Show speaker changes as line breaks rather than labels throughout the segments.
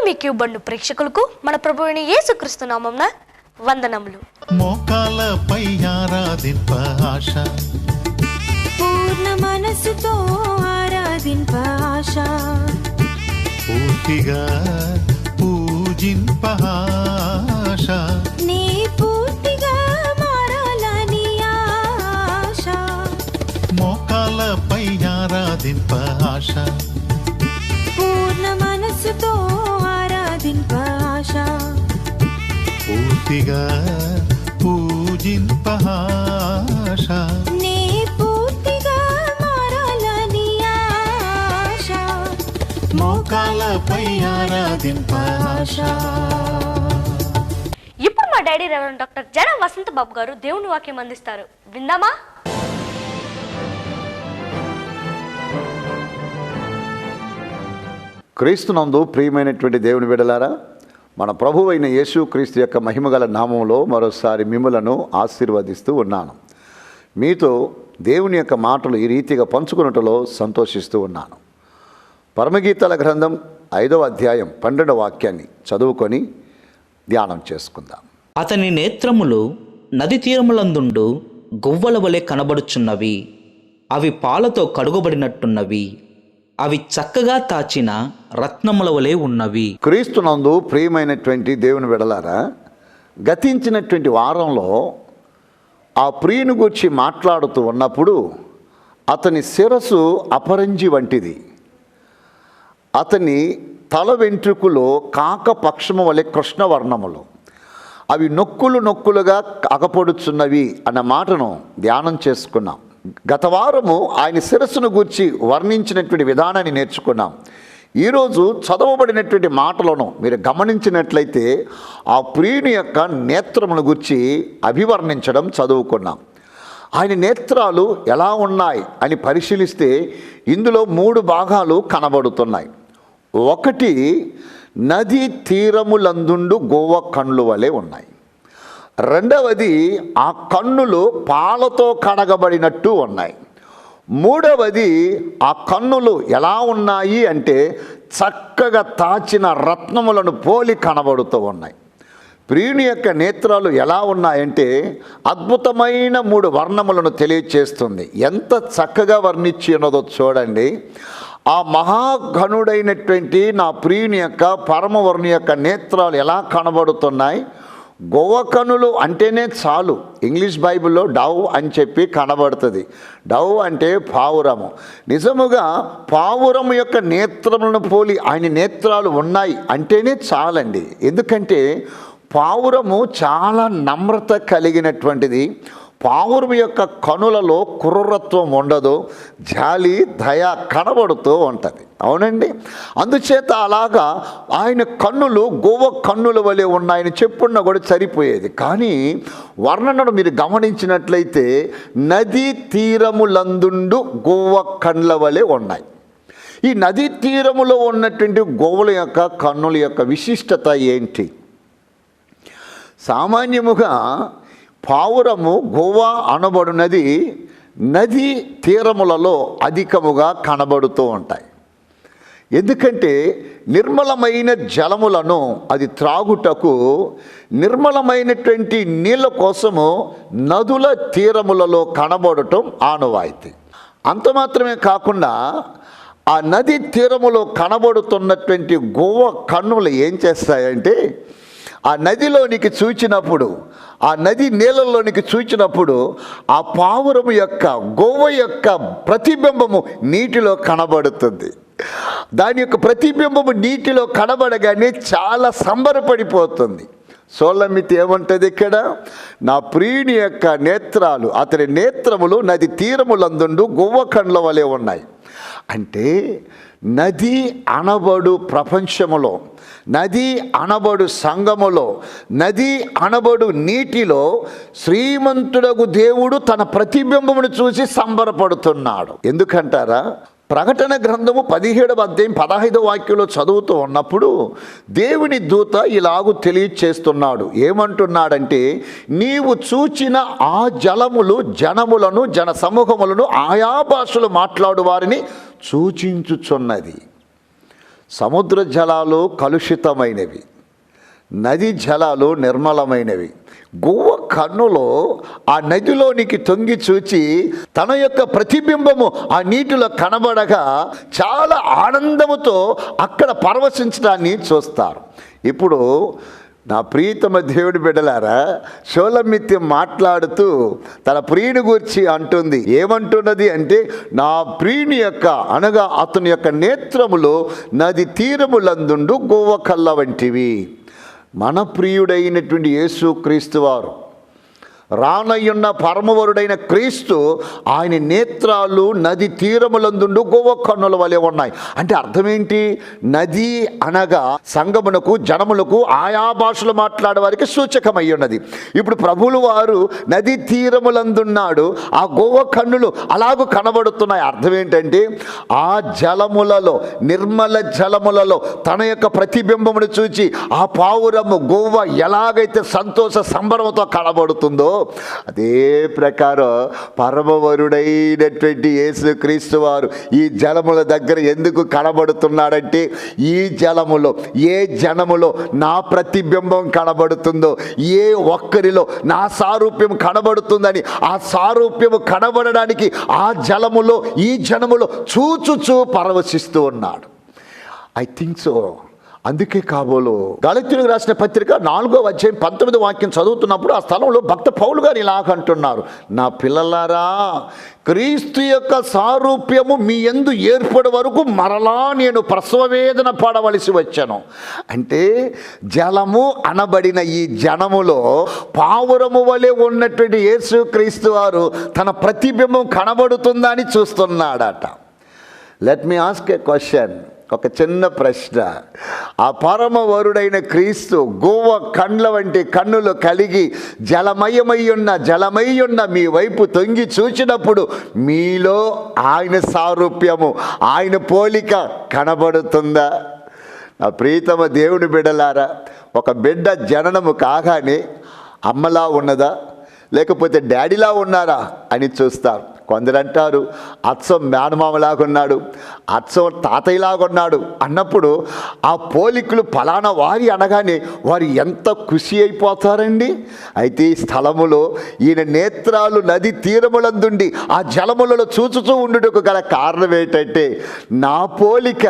మీకు బండు ప్రేక్షకులకు మన ప్రభువైన యేసుక్రీస్తు నామమున వందనములు.
మోకాలపై ఆరాధింప ఆశ,
పూర్ణ మనసుతో ఆరాధింప ఆశ,
పూర్తిగా పూజింప ఆశ,
నీ పూర్తిగా మారాలని ఆశ.
మోకాలపై ఆరాధింప ఆశ,
పూర్ణ మనసుతో ఆరాధింప ఆశ,
పూర్తిగా పూజింప ఆశ,
నీ పూర్తిగా మారాలని ఆశ.
మోకాలపై ఆరాధింప ఆశ.
ఇప్పుడు మా డాడీ రెవరెండ్ డాక్టర్ జన వసంత బాబు గారు దేవుని వాక్యం అందిస్తారు. విందామా?
క్రీస్తునందు ప్రియమైనటువంటి దేవుని బిడ్డలారా, మన ప్రభువు అయిన యేసు క్రీస్తు యొక్క మహిమగల నామంలో మరోసారి మిమ్ములను ఆశీర్వదిస్తూ ఉన్నాను. మీతో దేవుని యొక్క మాటలు ఈ రీతిగా పంచుకున్నట్టులో సంతోషిస్తూ ఉన్నాను. పరమగీతాల గ్రంథం 5వ అధ్యాయం 12వ వాక్యాన్ని చదువుకొని ధ్యానం చేసుకుందాం.
అతని నేత్రములు నది తీరములందుండు గువ్వల వలె కనబడుచున్నవి, అవి పాలతో కడుగబడినట్టున్నవి, అవి చక్కగా తాచిన రత్నముల వలె ఉన్నవి.
క్రీస్తునందు ప్రియమైనటువంటి దేవుని బిడ్డలారా, గతించినటువంటి వారంలో ఆ ప్రియుని గురించి మాట్లాడుతూ ఉన్నప్పుడు అతని శిరస్సు అపరంజి వంటిది, అతని తల వెంట్రుకలో కాక పక్షము వలె కృష్ణవర్ణములు, అవి నొక్కులుగా అగపడుచున్నవి అన్న మాటను ధ్యానం చేసుకున్నాం. గత వారము ఆయన శిరస్సును గూర్చి వర్ణించినటువంటి విధానాన్ని నేర్చుకున్నాం. ఈరోజు చదవబడినటువంటి మాటలను మీరు గమనించినట్లయితే ఆ ప్రియుని యొక్క నేత్రమును గూర్చి అభివర్ణించడం చదువుకున్నాం. ఆయన నేత్రాలు ఎలా ఉన్నాయి అని పరిశీలిస్తే ఇందులో 3 భాగాలు కనబడుతున్నాయి. ఒకటి, నది తీరములందుండు గోవ కన్నుల వలె ఉన్నాయి. రెండవది, ఆ కన్నులు పాలతో కడగబడినట్టు ఉన్నాయి. మూడవది, ఆ కన్నులు ఎలా ఉన్నాయి అంటే చక్కగా తాచిన రత్నములను పోలి కనబడుతూ ఉన్నాయి. ప్రియుని యొక్క నేత్రాలు ఎలా ఉన్నాయంటే అద్భుతమైన 3 వర్ణములను తెలియచేస్తుంది. ఎంత చక్కగా వర్ణించి ఉన్నదో చూడండి. ఆ మహాఘనుడైనటువంటి నా ప్రియుని యొక్క పరమవర్ణి యొక్క నేత్రాలు ఎలా కనబడుతున్నాయి. గోవకనులు అంటేనే చాలు, ఇంగ్లీష్ బైబిల్లో డవ్ అని చెప్పి కనబడుతుంది. డవ్ అంటే పావురము. నిజముగా పావురము యొక్క నేత్రములను పోలి ఆయన నేత్రాలు ఉన్నాయి అంటేనే చాలండి. ఎందుకంటే పావురము చాలా నమ్రత కలిగినటువంటిది. పావురం యొక్క కనులలో క్రూరత్వం ఉండదు, జాలి దయ కనబడుతూ ఉంటుంది. అవునండి, అందుచేత అలాగా ఆయన కన్నులు గోవ కన్నుల వలె ఉన్నాయని చెప్పున్నా కూడా సరిపోయేది. కానీ వర్ణనను మీరు గమనించినట్లయితే నదీ తీరములందుండు గోవ కన్నుల వలె ఉన్నాయి. ఈ నదీ తీరములో ఉన్నటువంటి గోవుల యొక్క కన్నుల యొక్క విశిష్టత ఏంటి? సామాన్యముగా పావురము గోవా అనబడినది నదీ తీరములలో అధికముగా కనబడుతూ ఉంటాయి. ఎందుకంటే నిర్మలమైన జలములను అది త్రాగుటకు, నిర్మలమైనటువంటి నీళ్ళ కోసము నదుల తీరములలో కనబడటం ఆనవాయితీ. అంత మాత్రమే కాకుండా ఆ నది తీరములో కనబడుతున్నటువంటి గోవ కన్నులు ఏం చేస్తాయంటే ఆ నదిలోనికి చూచినప్పుడు, ఆ నది నీళ్ళల్లోనికి చూచినప్పుడు ఆ పావురము యొక్క గోవ యొక్క ప్రతిబింబము నీటిలో కనబడుతుంది. దాని యొక్క ప్రతిబింబము నీటిలో కనబడగానే చాలా సంబరపడిపోతుంది. సోలమితి ఏమంటుంది ఇక్కడ? నా ప్రియుని యొక్క నేత్రాలు, అతని నేత్రములు నది తీరములందుండు గోవ కన్నుల వలె ఉన్నాయి. అంటే నది అనబడు ప్రపంచములో, నది అనబడు సంఘములో, నది అనబడు నీటిలో శ్రీమంతుడగు దేవుడు తన ప్రతిబింబమును చూసి సంబరపడుతున్నాడు. ఎందుకంటారా? ప్రకటన గ్రంథము 17వ అధ్యాయం 15వ వాక్యంలో చదువుతూ ఉన్నప్పుడు దేవుని దూత ఇలాగు తెలియచేస్తున్నాడు. ఏమంటున్నాడంటే, నీవు చూచిన ఆ జలములు జనములను, జన సమూహములను, ఆయా భాషలు మాట్లాడు వారిని సూచించుచున్నది. సముద్ర జలాలు కలుషితమైనవి, నది జలాలు నిర్మలమైనవి. గువ్వ కన్నులో ఆ నదిలోనికి తొంగి చూచి తన యొక్క ప్రతిబింబము ఆ నీటిలో కనబడగా చాలా ఆనందముతో అక్కడ పరవశించడాన్ని చూస్తారు. ఇప్పుడు నా ప్రియతమ దేవుడి బిడ్డలారా, షోలమిత్తి మాట్లాడుతూ తన ప్రియుని గురించి అంటుంది. ఏమంటున్నది అంటే, నా ప్రియుని యొక్క అనగా అతని యొక్క నేత్రములో నది తీరములందుండు గువ్వ కళ్ళ వంటివి. మన ప్రియుడైనటువంటి యేసు క్రీస్తు వారు, రానయ్యున్న పరమవరుడైన క్రీస్తు, ఆయన నేత్రాలు నది తీరములందుండు గువ్వ కన్నుల వలె ఉన్నాయి. అంటే అర్థమేంటి? నది అనగా సంగమునకు జనములకు ఆయా భాషలు మాట్లాడే వారికి సూచకమై ఉన్నది. ఇప్పుడు ప్రభువులు వారు నది తీరములందున్నాడు, ఆ గువ్వ కన్నులు అలాగూ కనబడుతున్నాయి. అర్థం ఏంటంటే, ఆ జలములలో, నిర్మల జలములలో తన యొక్క ప్రతిబింబమును చూచి ఆ పావురము గువ్వ ఎలాగైతే సంతోష సంబరంతో కనబడుతుందో, అదే ప్రకారం పరమవరుడైనటువంటి యేసుక్రీస్తు వారు ఈ జలముల దగ్గర ఎందుకు కనబడుతున్నాడంటే, ఈ జలములో ఏ జనములో నా ప్రతిబింబం కనబడుతుందో, ఏ ఒక్కరిలో నా సారూప్యం కనబడుతుందని, ఆ సారూప్యము కనబడడానికి ఆ జలములో ఈ జనములో చూచుచూ పరవశిస్తూ ఉన్నాడు. I think so. అందుకే కాబోలు గలతీయులకు రాసిన పత్రిక 4వ అధ్యాయం 19వ వాక్యం చదువుతున్నప్పుడు ఆ స్థలంలో భక్త పౌలు గారు ఇలాగంటున్నారు, నా పిల్లలారా, క్రీస్తు యొక్క సారూప్యము మీ యందు ఏర్పడే వరకు మరలా నేను ప్రసవ వేదన పడవలసి వచ్చాను. అంటే జలము అనబడిన ఈ జనములో పావురము వలె ఉన్నటువంటి యేసు క్రీస్తు వారు తన ప్రతిబింబం కనబడుతుందని చూస్తున్నాడట. Let me ask a question. ఒక చిన్న ప్రశ్న. ఆ పరమవరుడైన క్రీస్తు గువ్వ కండ్ల వంటి కన్నులు కలిగి జలమై ఉన్న మీ వైపు తొంగి చూచినప్పుడు మీలో ఆయన సారూప్యము, ఆయన పోలిక కనబడుతుందా? నా ప్రియతమ దేవుని బిడ్డలారా, ఒక బిడ్డ జననము కాగానే అమ్మలా ఉన్నదా లేకపోతే డాడీలా ఉన్నారా అని చూస్తారు. కొందరు అంటారు, అచ్చం మేనమామలాగున్నాడు, అచ్చం తాతయ్యలాగున్నాడు అన్నప్పుడు ఆ పోలికలు ఫలానా వారి అనగానే వారు ఎంత ఖుషి అయిపోతారండి. అయితే ఈ స్థలములో ఈయన నేత్రాలు నది తీరములందుండి ఆ జలములలో చూచుతూ ఉండుటకు గల కారణం ఏంటంటే, నా పోలిక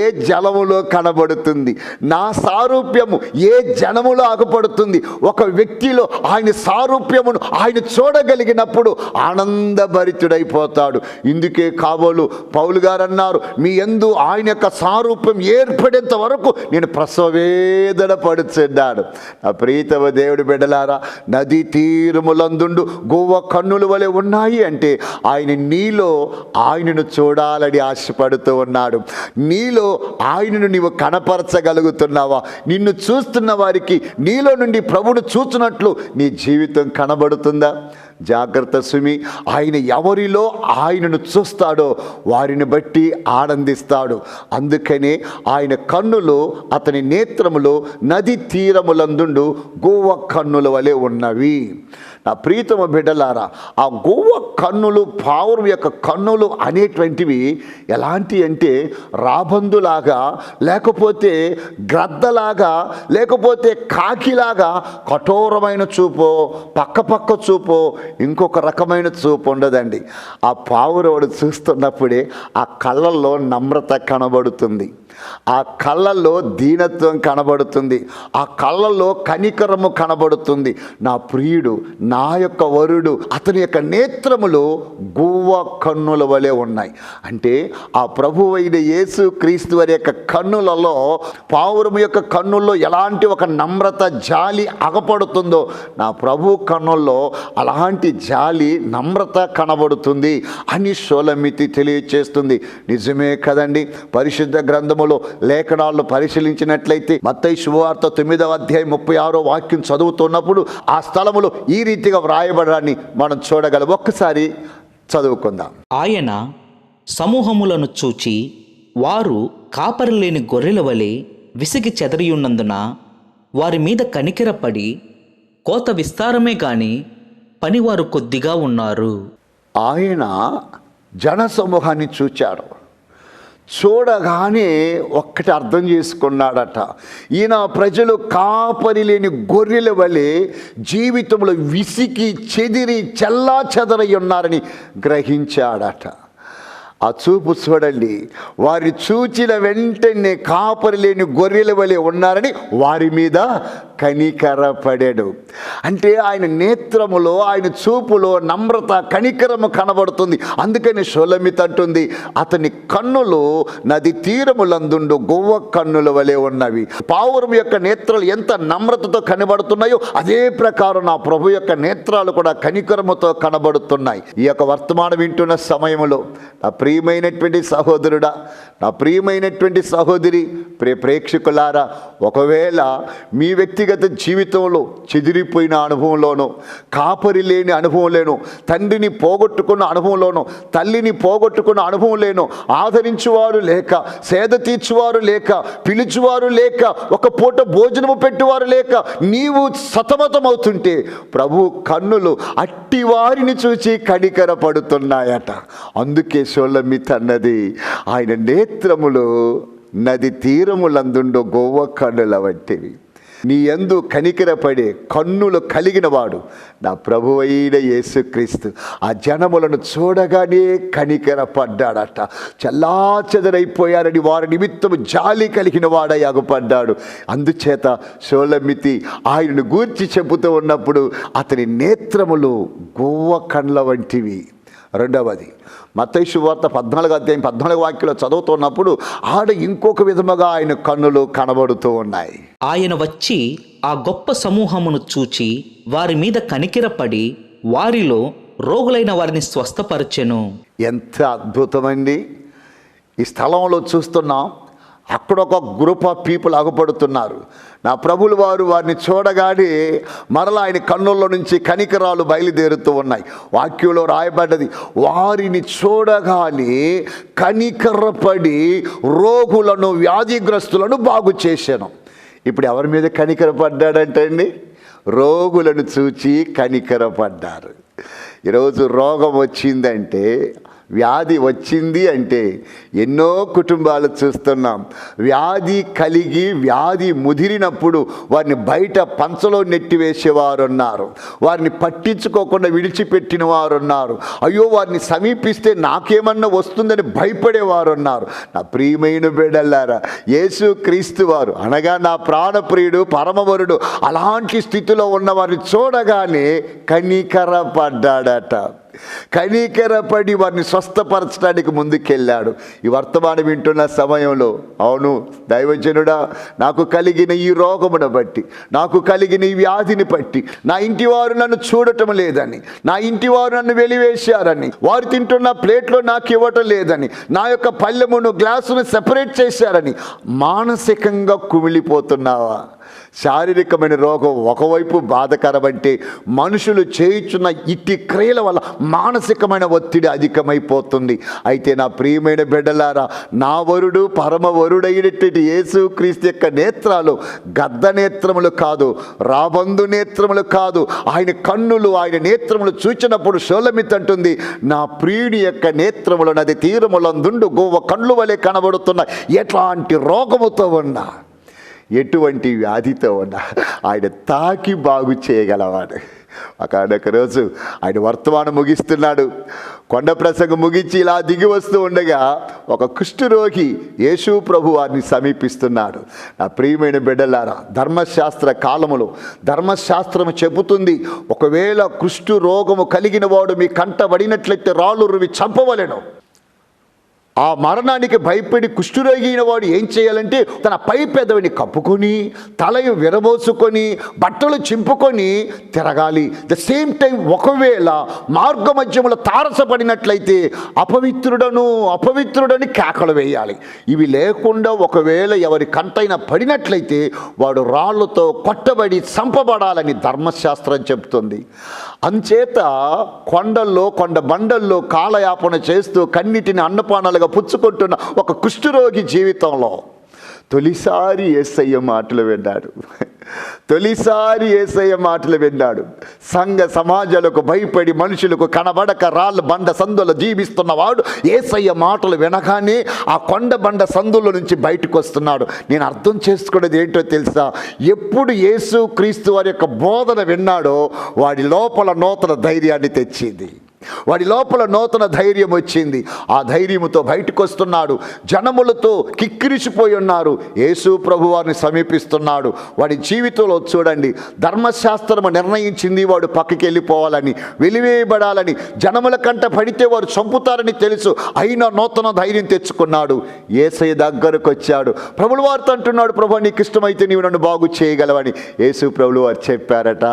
ఏ జలములో కనబడుతుంది, నా సారూప్యము ఏ జనములో ఆగపడుతుంది. ఒక వ్యక్తిలో ఆయన సారూప్యమును ఆయన చూడగలిగినప్పుడు ఆనందభరితుడైపోతాడు. ఇందుకే కాబోలు పౌలు గారు అన్నారు, మీ యందు ఆయన యొక్క సారూప్యం ఏర్పడేంత వరకు నేను ప్రసవేదన పడుచున్నాడు. నా ప్రియతమ దేవుడి బిడ్డలారా, నది తీరములందుండు గువ్వ కన్నుల వలె ఉన్నాయి అంటే ఆయన నీలో ఆయనను చూడాలని ఆశపడుతూ ఉన్నాడు. నీలో ఆయనను నీవు కనపరచగలుగుతున్నావా? నిన్ను చూస్తున్న వారికి నీలో నుండి ప్రభువును చూస్తున్నట్లు నీ జీవితం కనబడుతుందా? జాగ్రత్త సుమి. ఆయన ఎవరిలో ఆయనను చూస్తాడో వారిని బట్టి ఆనందిస్తాడు. అందుకనే ఆయన కన్నులు, అతని నేత్రములు నది తీరములందుండు గువ్వ కన్నుల వలె ఉన్నవి. నా ప్రియతమ బిడ్డలారా, ఆ గువ్వ కన్నులు, పావురం యొక్క కన్నులు అనేటువంటివి ఎలాంటి అంటే రాబందులాగా, లేకపోతే గ్రద్దలాగా, లేకపోతే కాకిలాగా కఠోరమైన చూపో, పక్క చూపో, ఇంకొక రకమైన చూపు ఉండదండి. ఆ పావురవుడు చూస్తున్నప్పుడే ఆ కళ్ళల్లో నమ్రత కనబడుతుంది, ఆ కళ్ళల్లో దీనత్వం కనబడుతుంది, ఆ కళ్ళల్లో కనికరము కనబడుతుంది. నా ప్రియుడు, నా యొక్క వరుడు, అతని యొక్క నేత్రములు గువ్వ కన్నుల వలె ఉన్నాయి. అంటే ఆ ప్రభువైన యేసు క్రీస్తు వారి యొక్క కన్నులలో, పావురము యొక్క కన్నుల్లో ఎలాంటి ఒక నమ్రత, జాలి అగపడుతుందో, నా ప్రభు కన్నుల్లో అలాంటి జాలి, నమ్రత కనబడుతుంది అని షోలమితి తెలియచేస్తుంది. నిజమే కదండి. పరిశుద్ధ గ్రంథములో లేఖనాలను పరిశీలించినట్లయితే మత్తయి శుభవార్త 9వ అధ్యాయం 36వ వాక్యం చదువుతున్నప్పుడు ఆ స్థలములో ఈ రీతిగా వ్రాయబడాన్ని మనం చూడగలం. ఒక్కసారి చదువుకుందాం.
ఆయన సమూహములను చూచి వారు కాపరి లేని గొర్రెల వలె విసిగి చెదరియున్నందున వారి మీద కనికెరపడి, కోత విస్తారమే గాని పనివారు కొద్దిగా ఉన్నారు.
ఆయన జన సమూహాన్ని చూచాడు. చూడగానే ఒక్కటి అర్థం చేసుకున్నాడట, ఈయన ప్రజలు కాపరి లేని గొర్రెల వలె జీవితంలో విసికి చెదిరి చెల్లా చెదరై ఉన్నారని గ్రహించాడట. ఆ చూపు చూడండి, వారి చూచిన వెంటనే కాపరి లేని గొర్రెల వలె ఉన్నారని వారి మీద కనికరపడాడు. అంటే ఆయన నేత్రములో, ఆయన చూపులో నమ్రత, కనికరము కనబడుతుంది. అందుకని షోలమిత్ అంటుంది, అతని కన్నులు నది తీరములందుండు గొవ్వ కన్నుల వలె ఉన్నవి. పావురం యొక్క నేత్రాలు ఎంత నమ్రతతో కనబడుతున్నాయో అదే ప్రకారం నా ప్రభు యొక్క నేత్రాలు కూడా కనికరముతో కనబడుతున్నాయి. ఈ యొక్క వర్తమానం వింటున్న సమయంలో నా ప్రియమైనటువంటి సహోదరుడా, నా ప్రియమైనటువంటి సహోదరి, ప్రేక్షకులారా, ఒకవేళ మీ వ్యక్తిగత జీవితంలో చెదిరిపోయిన అనుభవంలోనో, కాపరి లేని అనుభవంలోనో, తండ్రిని పోగొట్టుకున్న అనుభవంలోనో, తల్లిని పోగొట్టుకున్న అనుభవం లేనో, ఆదరించువారు లేక, సేద తీర్చువారు లేక, పిలుచువారు లేక, ఒక పూట భోజనము పెట్టువారు లేక నీవు సతమతమవుతుంటే ప్రభు కన్నులు అట్టి వారిని చూచి కనికరపడుతున్నాయట. అందుకే షోలమిత్ అన్నది, ఆయన నేత్రములు నది తీరములందుండో గోవ కన్నుల వంటివి. నీ యందు కనికరపడే కన్నులు కలిగిన వాడు నా ప్రభువైన యేసుక్రీస్తు. ఆ జనములను చూడగానే కనికరపడ్డాడట. చెల్లాచెదరైపోయారని వారి నిమిత్తము జాలి కలిగిన వాడై అగుపడ్డాడు. అందుచేత షోలమితి ఆయనను గూర్చి చెబుతూ ఉన్నప్పుడు అతని నేత్రములు గోవ కండ్ల వంటివి. రెండవది, మత్తయి సువార్త 14 వాక్యంలో చదువుతున్నప్పుడు ఆడ ఇంకొక విధముగా ఆయన కన్నులు కనబడుతూ ఉన్నాయి.
ఆయన వచ్చి ఆ గొప్ప సమూహమును చూచి వారి మీద కనికిరపడి వారిలో రోగులైన వారిని స్వస్థపరచెను.
ఎంత అద్భుతమండి! ఈ స్థలంలో చూస్తున్నాం, అక్కడ ఒక గ్రూప్ ఆఫ్ పీపుల్ అగుపడుతున్నారు. నా ప్రభులు వారు వారిని చూడగానే మరలా ఆయన కన్నుల్లో నుంచి కనికరాలు బయలుదేరుతూ ఉన్నాయి. వాక్యంలో రాయబడ్డది, వారిని చూడగానే కనికరపడి రోగులను, వ్యాధిగ్రస్తులను బాగు చేశాను. ఇప్పుడు ఎవరి మీద కనికరపడ్డాడంటండి? రోగులను చూచి కనికరపడ్డారు. ఈరోజు రోగం వచ్చిందంటే, వ్యాధి వచ్చింది అంటే ఎన్నో కుటుంబాలు చూస్తున్నాం. వ్యాధి కలిగి వ్యాధి ముదిరినప్పుడు వారిని బయట పంచలో నెట్టివేసేవారు ఉన్నారు, వారిని పట్టించుకోకుండా విడిచిపెట్టిన వారు ఉన్నారు. అయ్యో వారిని సమీపిస్తే నాకేమన్నా వస్తుందని భయపడేవారు ఉన్నారు. నా ప్రియమైన బిడ్డలారా, యేసు క్రీస్తు వారు అనగా నా ప్రాణప్రియుడు, పరమవరుడు అలాంటి స్థితిలో ఉన్న వారిని చూడగానే కనికరపడ్డాడట. కనికరపడి వారిని స్వస్థపరచడానికి ముందుకెళ్ళాడు. ఈ వర్తమానం వింటున్న సమయంలో, అవును దైవజనుడా, నాకు కలిగిన ఈ రోగమును బట్టి, నాకు కలిగిన ఈ వ్యాధిని బట్టి నా ఇంటి వారు నన్ను చూడటం లేదని, నా ఇంటి వారు నన్ను వెలివేశారని, వారు తింటున్న ప్లేట్లో నాకు ఇవ్వటం లేదని, నా యొక్క పళ్ళెమును, గ్లాసును సెపరేట్ చేశారని మానసికంగా కుమిలిపోతున్నావా? శారీరకమైన రోగం ఒకవైపు బాధకరమంటే, మనుషులు చేయుచున్న ఇట్టి క్రియల వల్ల మానసికమైన ఒత్తిడి అధికమైపోతుంది. అయితే నా ప్రియమైన బిడ్డలారా, నా వరుడు, పరమవరుడైనటువంటి యేసుక్రీస్తు యొక్క నేత్రాలు గద్ద నేత్రములు కాదు, రాబందు నేత్రములు కాదు. ఆయన కన్నులు, ఆయన నేత్రములు చూచినప్పుడు షోలమిత్ అంటుంది, నా ప్రియుడి యొక్క నేత్రములు నది తీరములందుండు గోవ కళ్ళు వలె కనబడుతున్న, ఎట్లాంటి రోగముతో ఉన్నా, ఎటువంటి వ్యాధితో ఉన్నా ఆయన తాకి బాగు చేయగలవాడు. ఒక రోజు ఆయన వర్తమానం ముగిస్తున్నాడు. కొండ ప్రసంగం ముగించి ఇలా దిగి వస్తూ ఉండగా ఒక కుష్ఠరోగి యేసు ప్రభు వారిని సమీపిస్తున్నాడు. నా ప్రియమైన బిడ్డలారా, ధర్మశాస్త్ర కాలములో ధర్మశాస్త్రము చెబుతుంది, ఒకవేళ కుష్ఠు రోగము కలిగిన వాడు మీ కంట పడినట్లయితే రాళ్ళు రువి చంపవలెను. ఆ మరణానికి భయపడి కుష్ఠరోగి అయిన వాడు ఏం చేయాలంటే తన పై పెదవిని కప్పుకొని, తలయు విరబోసుకొని, బట్టలు చింపుకొని తిరగాలి. ద సేమ్ టైం ఒకవేళ మార్గ మధ్యములో తారసపడినట్లయితే అపవిత్రుడని కేకలు వేయాలి. ఇవి లేకుండా ఒకవేళ ఎవరి కంటైనా పడినట్లయితే వాడు రాళ్ళతో కొట్టబడి చంపబడాలని ధర్మశాస్త్రం చెబుతుంది. అంచేత కొండల్లో, కొండ బండల్లో కాలయాపన చేస్తూ కన్నిటిని అన్నపానాలుగా పుచ్చుకుంటున్న ఒక కుష్ఠరోగి జీవితంలో తొలిసారి యేసయ్య మాటలు విన్నాడు. తొలిసారి యేసయ్య మాటలు విన్నాడు. సంఘ సమాజాలకు భయపడి మనుషులకు కనబడక రాళ్ళ బండ సందులో జీవిస్తున్నవాడు యేసయ్య మాటలు వినగానే ఆ కొండ బండ సందుల నుంచి బయటకు వస్తున్నాడు. నేను అర్థం చేసుకునేది ఏంటో తెలుసా? ఎప్పుడు యేసు క్రీస్తు వారి యొక్క బోధన విన్నాడో వాడి లోపల నూతన ధైర్యాన్ని తెచ్చింది. వాడి లోపల నూతన ధైర్యం వచ్చింది. ఆ ధైర్యముతో బయటకు వస్తున్నాడు. జనములతో కిక్కిరిసిపోయి ఉన్నారు. యేసు ప్రభు వారిని సమీపిస్తున్నాడు. వాడి జీవితంలో చూడండి, ధర్మశాస్త్రము నిర్ణయించింది వాడు పక్కకి వెళ్ళిపోవాలని, వెలివేయబడాలని, జనముల కంట పడితే వారు చంపుతారని తెలుసు. అయినా నూతన ధైర్యం తెచ్చుకున్నాడు. యేసయ్య దగ్గరకు వచ్చాడు. ప్రభుల వారితో అంటున్నాడు, ప్రభు నీకు ఇష్టమైతే నీవు నన్ను బాగు చేయగలవని. యేసు ప్రభులు వారు చెప్పారట,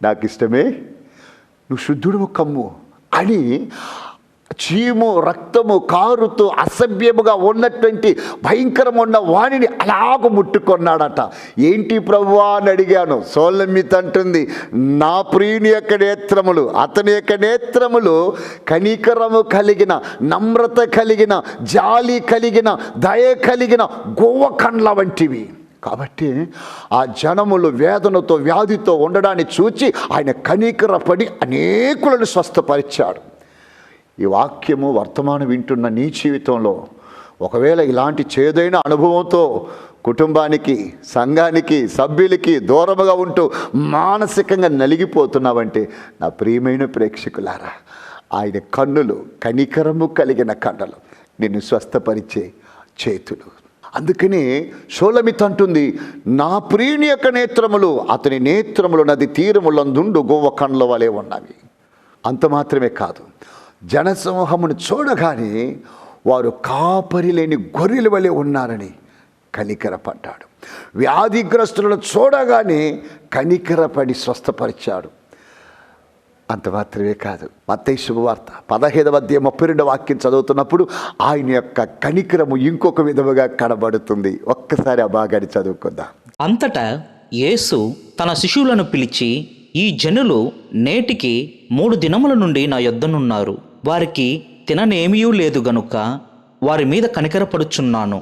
నాకు ఇష్టమే, నువ్వు శుద్ధుడు కమ్ము అని చీము రక్తము కారుతూ అసభ్యముగా ఉన్నటువంటి భయంకరమున్న వాణిని అలాగ ముట్టుకున్నాడట. ఏంటి ప్రభువా అని అడిగాను. సోలమిత్ అంటుంది, నా ప్రియుని యొక్క నేత్రములు, అతని యొక్క నేత్రములు కనికరము కలిగిన, నమ్రత కలిగిన, జాలి కలిగిన, దయ కలిగిన గోవ కండ్ల వంటివి. కాబట్టి ఆ జనములు వేదనతో వ్యాధితో ఉండడాన్ని చూచి ఆయన కనికరపడి అనేకులను స్వస్థపరిచాడు. ఈ వాక్యము వర్తమానం వింటున్న నీ జీవితంలో ఒకవేళ ఇలాంటి చేదైన అనుభవంతో కుటుంబానికి, సంఘానికి, సభ్యులకి దూరముగా ఉంటూ మానసికంగా నలిగిపోతున్నావంటే నా ప్రియమైన ప్రేక్షకులారా, ఆయన కన్నులు కనికరము కలిగిన కన్నులు, నిన్ను స్వస్థపరిచే చేతులు. అందుకని షోలమిత్ అంటుంది, నా ప్రియుని యొక్క నేత్రములు, అతని నేత్రములు నది తీరములందుండు గోవ కండ్ల వలె ఉన్నవి. అంత మాత్రమే కాదు, జనసమూహమును చూడగానే వారు కాపరి లేని గొర్రెల వలె ఉన్నారని కనికరపడ్డాడు. వ్యాధిగ్రస్తులను చూడగానే కనికరపడి స్వస్థపరిచాడు. అంత మాత్రమే కాదు, మత్తయి శుభవార్త 15:32 వాక్యం చదువుతున్నప్పుడు ఆయన యొక్క కనికరము ఇంకొక విధముగా కనబడుతుంది. ఒక్కసారి ఆ భాగాన్ని చదువుకుందాం.
అంతటా యేసు తన శిష్యులను పిలిచి, ఈ జనులు నేటికి 3 దినముల నుండి నా యొద్దనున్నారు. వారికి తిననేమీ లేదు గనుక వారి మీద కనికరపడుచున్నాను.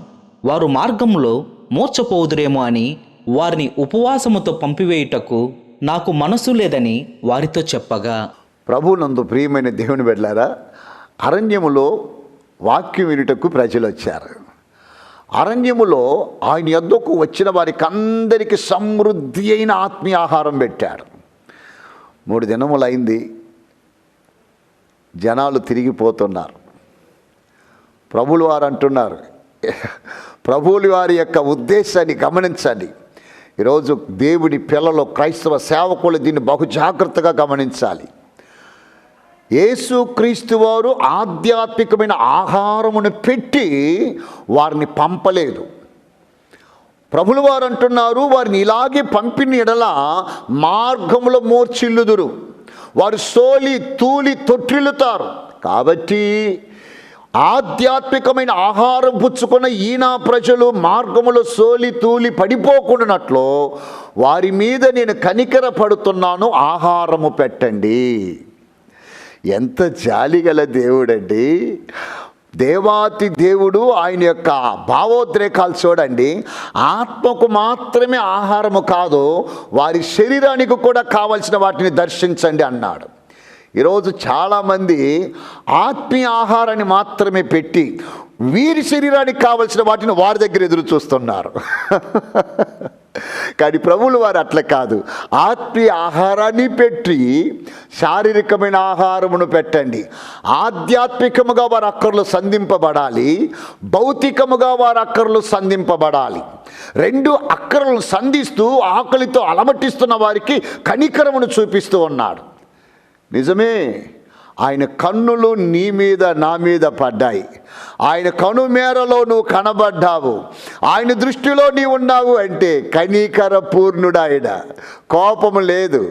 వారు మార్గంలో మూర్ఛపోదురేమో అని వారిని ఉపవాసముతో పంపివేయుటకు నాకు మనసు లేదని వారితో చెప్పగా.
ప్రభువునందు ప్రియమైన దేవుని బిడ్డలారా, అరణ్యములో వాక్యం వినుటకు ప్రజలు వచ్చారు. అరణ్యములో ఆయన యొద్దకు వచ్చిన వారికి అందరికీ సమృద్ధి అయిన ఆత్మీయ ఆహారం పెట్టాడు. 3 దినములైంది, జనాలు తిరిగిపోతున్నారు. ప్రభువులు వారు అంటున్నారు, ప్రభువులు వారి యొక్క ఉద్దేశాన్ని గమనించండి. ఈరోజు దేవుడి పిల్లలు, క్రైస్తవ సేవకులు దీన్ని బహు జాగ్రత్తగా గమనించాలి. యేసు క్రీస్తు వారు ఆధ్యాత్మికమైన ఆహారమును పెట్టి వారిని పంపలేదు. ప్రభులు వారు అంటున్నారు, వారిని ఇలాగే పంపిన ఎడల మార్గములో మూర్ఛిల్లుదురు, వారు సోలి తూలి తొట్టిల్లుతారు. కాబట్టి ఆధ్యాత్మికమైన ఆహారం పుచ్చుకున్న ఈనా ప్రజలు మార్గములో సోలి తూలి పడిపోకుండానట్లు వారి మీద నేను కనికర పడుతున్నాను, ఆహారము పెట్టండి. ఎంత జాలిగల దేవుడండి! దేవాతి దేవుడు ఆయన యొక్క భావోద్రేకాలు చూడండి. ఆత్మకు మాత్రమే ఆహారము కాదు, వారి శరీరానికి కూడా కావలసిన వాటిని దర్శించండి అన్నాడు. ఈరోజు చాలామంది ఆత్మీయ ఆహారాన్ని మాత్రమే పెట్టి వీరి శరీరానికి కావలసిన వాటిని వారి దగ్గర ఎదురు చూస్తున్నారు. కానీ ప్రభువులు వారు అట్లా కాదు, ఆత్మీయ ఆహారాన్ని పెట్టి శారీరకమైన ఆహారమును పెట్టండి. ఆధ్యాత్మికముగా వారి అక్కర్లు సంధింపబడాలి, భౌతికముగా వారి అక్కర్లు సంధింపబడాలి. 2 అక్కర్లను సంధిస్తూ ఆకలితో అలమటిస్తున్న వారికి కనికరమును చూపిస్తూ ఉన్నాడు. నిజమే, ఆయన కన్నులు నీ మీద నా మీద పడ్డాయి. ఆయన కను మేరలో నువ్వు కనబడ్డావు, ఆయన దృష్టిలో నీవు ఉన్నావు అంటే కనికర పూర్ణుడు ఆయన. కోపము లేదు,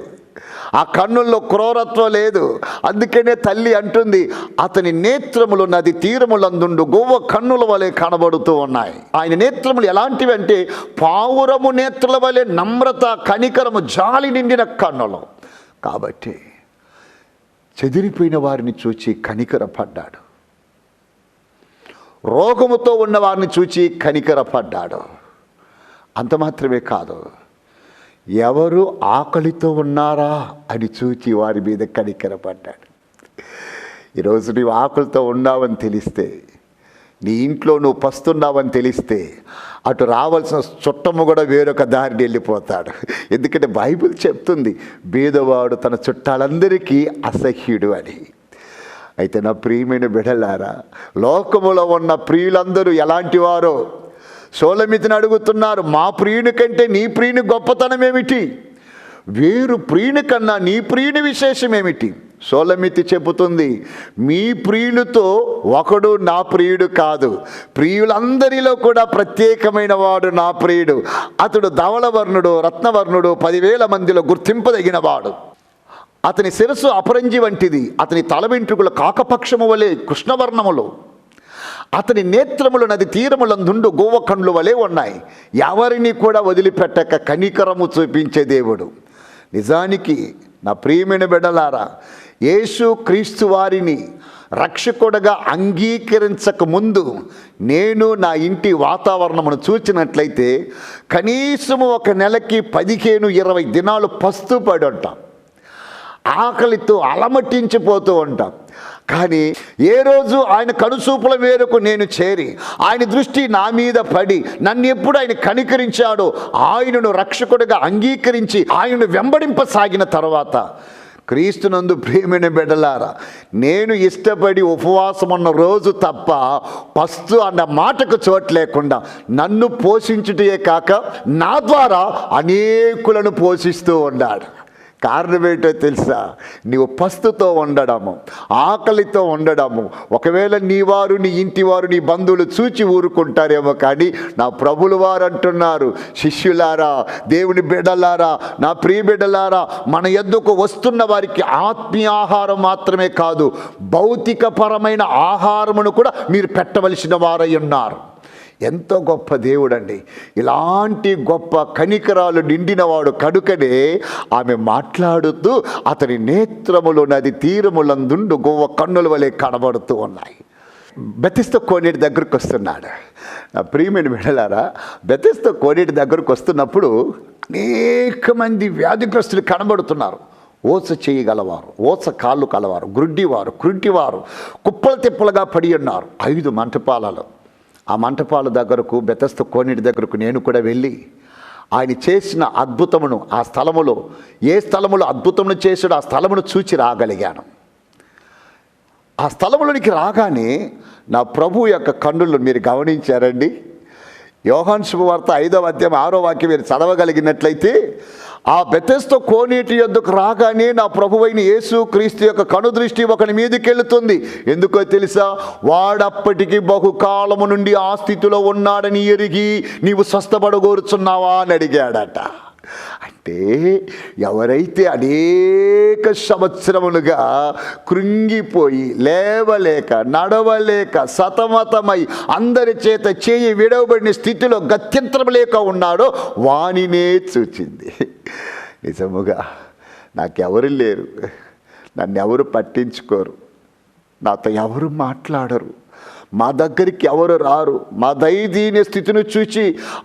ఆ కన్నుల్లో క్రూరత్వం లేదు. అందుకనే తల్లి అంటుంది, అతని నేత్రములు నది తీరములందుండు గోవ కన్నుల వలె కనబడుతూ ఉన్నాయి. ఆయన నేత్రములు ఎలాంటివి అంటే పావురము నేత్రుల వలె నమ్రత, కనికరము, జాలి నిండిన కన్నులు. కాబట్టి చెదిరిపోయిన వారిని చూచి కనికరపడ్డాడు. రోగముతో ఉన్న వారిని చూచి కనికరపడ్డాడు. అంత మాత్రమే కాదు, ఎవరు ఆకలితో ఉన్నారా అని చూచి వారి మీద కనికరపడ్డాడు. ఈరోజు నీవు ఆకలితో ఉన్నావని తెలిస్తే, నీ ఇంట్లో నువ్వు పస్తున్నావని తెలిస్తే, అటు రావాల్సిన చుట్టము కూడా వేరొక దారిని వెళ్ళిపోతాడు. ఎందుకంటే బైబిల్ చెప్తుంది, బీదవాడు తన చుట్టాలందరికీ అసహ్యుడు అని. అయితే నా ప్రియమైన బిడ్డలారా, లోకములో ఉన్న ప్రియులందరూ ఎలాంటి వారో షూలమితిని అడుగుతున్నారు. మా ప్రియుని కంటే నీ ప్రియుని గొప్పతనం ఏమిటి? వేరు ప్రియుని కన్నా నీ ప్రియుని విశేషం ఏమిటి? షూలమితి చెబుతుంది, మీ ప్రియులతో ఒకడు నా ప్రియుడు కాదు, ప్రియులందరిలో కూడా ప్రత్యేకమైన వాడు నా ప్రియుడు. అతడు ధవళవర్ణుడు, రత్నవర్ణుడు, 10,000 మందిలో గుర్తింపదగిన వాడు. అతని శిరస్సు అపరంజి వంటిది, అతని తల వెంట్రుకలు కాకపక్షము వలె కృష్ణవర్ణములు, అతని నేత్రములు నది తీరములందుండు గోవ కండ్లు వలె ఉన్నాయి. ఎవరిని కూడా వదిలిపెట్టక కనికరము చూపించే దేవుడు. నిజానికి నా ప్రియమైన బిడ్డలారా, యేసు క్రీస్తు వారిని రక్షకుడుగా అంగీకరించక ముందు నేను నా ఇంటి వాతావరణమును చూచినట్లయితే కనీసము ఒక నెలకి 15-20 దినాలు పస్తు పడి ఉంటాం, ఆకలితో అలమటించిపోతూ ఉంటాం. కానీ ఏ రోజు ఆయన కనుసూపుల మేరకు నేను చేరి ఆయన దృష్టి నా మీద పడి నన్ను ఎప్పుడు ఆయన కనికరించాడో, ఆయనను రక్షకుడిగా అంగీకరించి ఆయనను వెంబడింపసాగిన తర్వాత, క్రీస్తునందు ప్రియమైన బిడ్డలారా, నేను ఇష్టపడి ఉపవాసం ఉన్న రోజు తప్ప పస్తు అన్న మాటకు చోటు లేకుండా నన్ను పోషించుటే కాక నా ద్వారా అనేకులను పోషిస్తూ ఉన్నాడు. కారణం ఏంటో తెలుసా? నీవు పస్తుతో ఉండడము, ఆకలితో ఉండడము. ఒకవేళ నీ వారు, నీ ఇంటి వారు, నీ బంధువులు చూచి ఊరుకుంటారేమో, కానీ నా ప్రభులు వారు అంటున్నారు, శిష్యులారా, దేవుని బిడ్డలారా, నా ప్రియ బిడ్డలారా, మన యొద్దకు వస్తున్న వారికి ఆత్మీయ ఆహారం మాత్రమే కాదు, భౌతికపరమైన ఆహారమును కూడా మీరు పెట్టవలసిన వారై ఉన్నారు. ఎంతో గొప్ప దేవుడండి. ఇలాంటి గొప్ప కనికరాలు నిండినవాడు కనుకనే ఆమె మాట్లాడుతూ అతని నేత్రములు నది తీరములందుండు గోవ కన్నుల వలె కనబడుతూ ఉన్నాయి. బెతెస్దా కోనేటి దగ్గరకు వస్తున్నాడు. నా ప్రియమైన బిడ్డలారా, బెతెస్దా కోనేటి దగ్గరకు వస్తున్నప్పుడు అనేక మంది వ్యాధిగ్రస్తులు కనబడుతున్నారు. ఓచ చేయగలవారు, ఓచ కాళ్ళు కలవారు, గుడ్డివారు, కుంటివారు కుప్పలు తిప్పలుగా పడి ఉన్నారు. 5 మంటపాలలో. ఆ మంటపాల దగ్గరకు, బెతెస్దా కోనేటి దగ్గరకు నేను కూడా వెళ్ళి ఆయన చేసిన అద్భుతమును, ఆ స్థలములో ఏ స్థలములో అద్భుతమును చేసాడో ఆ స్థలమును చూచి రాగలిగాను. ఆ స్థలములోనికి రాగానే నా ప్రభు యొక్క కన్నులు మీరు గమనించారండి. యోహాను శుభవార్త 5వ అధ్యాయం 6వ వాక్యం మీరు చదవగలిగినట్లయితే, ఆ బెతెస్దా కోనేటి యొద్దకు రాగానే నా ప్రభువైన యేసు క్రీస్తు యొక్క కనుదృష్టి ఒకని మీదకి వెళుతుంది. ఎందుకో తెలుసా? వాడప్పటికి బహుకాలము నుండి ఆ స్థితిలో ఉన్నాడని ఎరిగి నీవు స్వస్థపడగోరుచున్నావా అని అడిగాడట. అంటే ఎవరైతే అనేక సంవత్సరములుగా కృంగిపోయి లేవలేక నడవలేక సతమతమై అందరి చేత చేయి విడవబడిన స్థితిలో గత్యంతరం లేక ఉన్నాడో వానినే చూచింది. నిజముగా నాకెవరు లేరు, నన్ను ఎవరు పట్టించుకోరు, నాతో ఎవరు మాట్లాడరు, మా దగ్గరికి ఎవరు రారు, మా దైదీన స్థితిని చూచి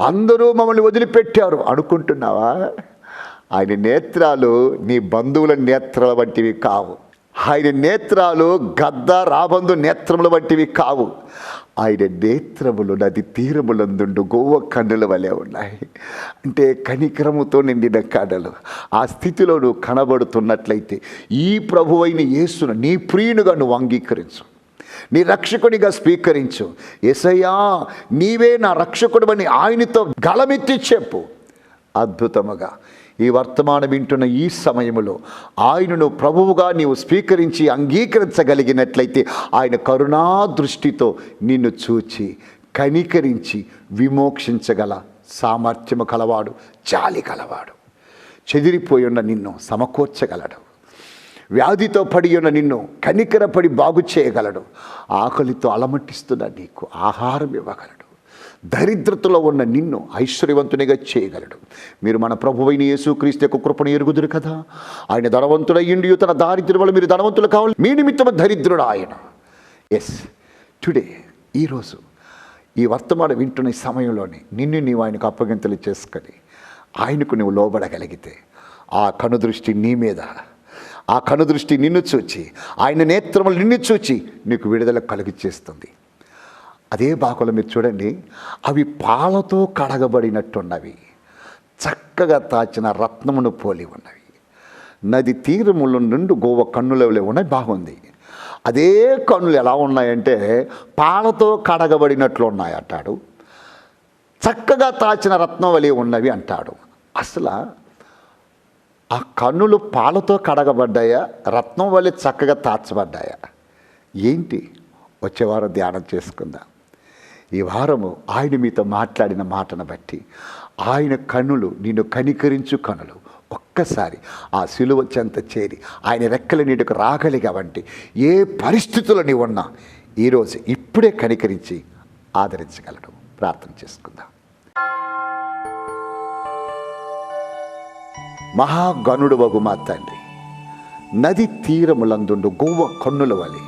అందరూ మమ్మల్ని వదిలిపెట్టారు అనుకుంటున్నావా? ఆయన నేత్రాలు నీ బంధువుల నేత్రాల వంటివి కావు. ఆయన నేత్రాలు గద్ద రాబందు నేత్రముల వంటివి కావు. ఆయన నేత్రములు నది తీరములందుండు గోవ కన్నుల వలె ఉన్నాయి. అంటే కనికరముతో నిండిన కన్నులు. ఆ స్థితిలో నువ్వు కనబడుతున్నట్లయితే ఈ ప్రభువైన యేసును నీ ప్రియునిగా నువ్వు అంగీకరించు, నీ రక్షకుడిగా స్వీకరించు. యేసయ్యా నీవే నా రక్షకుడు అని ఆయనతో గళమెత్తి చెప్పు. అద్భుతముగా ఈ వర్తమానం వింటున్న ఈ సమయంలో ఆయనను ప్రభువుగా నీవు స్వీకరించి అంగీకరించగలిగినట్లయితే ఆయన కరుణా దృష్టితో నిన్ను చూచి కనికరించి విమోక్షించగల సామర్థ్యము కలవాడు, జాలి కలవాడు. చెదిరిపోయి ఉన్న నిన్ను సమకూర్చగలడు. వ్యాధితో పడి ఉన్న నిన్ను కనికరపడి బాగు చేయగలడు. ఆకలితో అలమటిస్తున్న నీకు ఆహారం ఇవ్వగలడు. దరిద్రతలో ఉన్న నిన్ను ఐశ్వర్యవంతునిగా చేయగలడు. మీరు మన ప్రభువైన యేసుక్రీస్తు యొక్క కృపను ఎరుగుదురు కదా. ఆయన ధనవంతుడయ్యుండి తన దారిద్ర్యం వల్ల మీరు ధనవంతులు కావాలి. మీ నిమిత్తము దరిద్రుడు ఆయన. ఎస్, టుడే ఈరోజు ఈ వర్తమానం వింటున్న ఈ సమయంలోనే నిన్ను నీవు ఆయనకు అప్పగింతలు చేసుకొని ఆయనకు నువ్వు లోబడగలిగితే ఆ కనుదృష్టి నీ మీద, ఆ కనుదృష్టి నిన్ను చూచి, ఆయన నేత్రములు నిన్ను చూచి నీకు విడుదల కలిగిచేస్తుంది. అదే బాకులు మీరు చూడండి, అవి పాలతో కడగబడినట్టున్నవి, చక్కగా తాచిన రత్నమును పోలి ఉన్నవి. నది తీరముల నుండి గోవ కన్నులవలే ఉన్నాయి. బాగుంది. అదే కన్నులు ఎలా ఉన్నాయంటే పాలతో కడగబడినట్లు ఉన్నాయి అంటాడు. చక్కగా తాచిన రత్నం వలె ఉన్నవి అంటాడు. అసలు ఆ కన్నులు పాలతో కడగబడ్డాయా, రత్నం వలె చక్కగా తాచబడ్డాయా? ఏంటి? వచ్చేవారం ధ్యానం చేసుకుందాం. ఈ వారము ఆయన మీతో మాట్లాడిన మాటను బట్టి ఆయన కన్నులు, నిన్ను కనికరించు కన్నులు ఒక్కసారి ఆ సిలువ చెంత చేరి ఆయన రెక్కల నీటికి రాగలిగావంటే ఏ పరిస్థితుల్లో నీవు ఉన్నా ఈరోజు ఇప్పుడే కనికరించి ఆదరించగలడు. ప్రార్థన చేసుకుందాం. మహాగణుడు వగు మా తండ్రి, నది తీరములందుండు గోవ కన్నుల వలె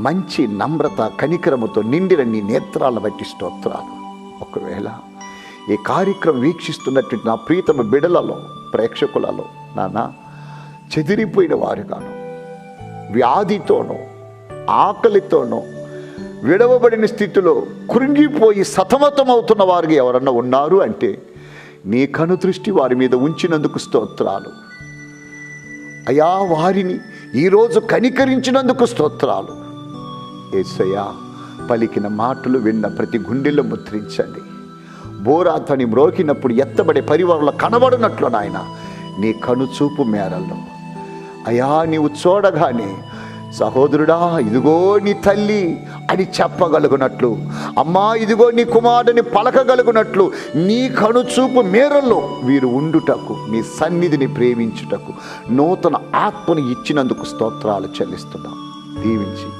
మంచి నమ్రత కనికరముతో నిండిన నీ నేత్రాలను బట్టి స్తోత్రాలు. ఒకవేళ ఈ కార్యక్రమం వీక్షిస్తున్నటువంటి నా ప్రీతమ బిడలలో, ప్రేక్షకులలో నాన్న చెదిరిపోయిన వారుగాను, వ్యాధితోనో ఆకలితోనో విడవబడిన స్థితిలో కృంగిపోయి సతమతమవుతున్న వారికి ఎవరన్నా ఉన్నారు అంటే నీ కనుదృష్టి వారి మీద ఉంచినందుకు స్తోత్రాలు అయ్యా. వారిని ఈరోజు కనికరించినందుకు స్తోత్రాలు యేసయ్యా. పలికిన మాటలు విన్న ప్రతి గుండెల్లో ముద్రించండి. బోరాతని మ్రోకినప్పుడు ఎత్తబడే పరివారంలో కనబడినట్లు నాయన నీ కనుచూపు మేరల్లో అయ్యా నీవు చూడగానే సహోదరుడా ఇదిగో నీ తల్లి అని చెప్పగలుగునట్లు, అమ్మా ఇదిగో నీ కుమారుడిని పలకగలుగునట్లు నీ కనుచూపు మేరల్లో వీరు ఉండుటకు, నీ సన్నిధిని ప్రేమించుటకు నూతన ఆత్మను ఇచ్చినందుకు స్తోత్రాలు చెల్లిస్తున్నాం. దీవించి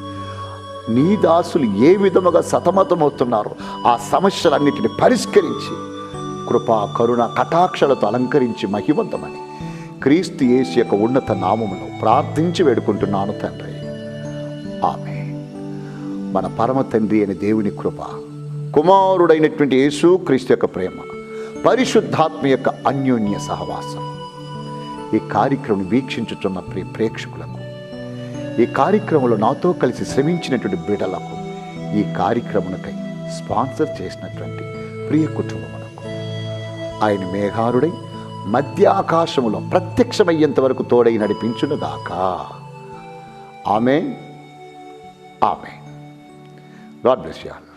నీ దాసులు ఏ విధముగా సతమతమవుతున్నారో ఆ సమస్యలన్నిటిని పరిష్కరించి కృపా కరుణ కటాక్షలతో అలంకరించి మహిమంతమని క్రీస్తు యేసు యొక్క ఉన్నత నామములో ప్రార్థించి వేడుకుంటున్నాను తండ్రి. ఆమేన్. మన పరమ తండ్రి అయిన దేవుని కృప, కుమారుడైనటువంటి యేసు క్రీస్తు యొక్క ప్రేమ, పరిశుద్ధాత్మ యొక్క అన్యోన్య సహవాసం ఈ కార్యక్రమం వీక్షించుతున్న ప్రేక్షకులకు, ఈ కార్యక్రమంలో నాతో కలిసి శ్రమించినటువంటి బిడ్డలకు, ఈ కార్యక్రమునకై స్పాన్సర్ చేసినటువంటి ప్రియ కుటుంబమునకు ఆయన మేఘారుడై మధ్య ఆకాశములో ప్రత్యక్షమయ్యేంత వరకు తోడై నడిపించునుగాక. ఆమేన్. ఆమేన్. God bless you all.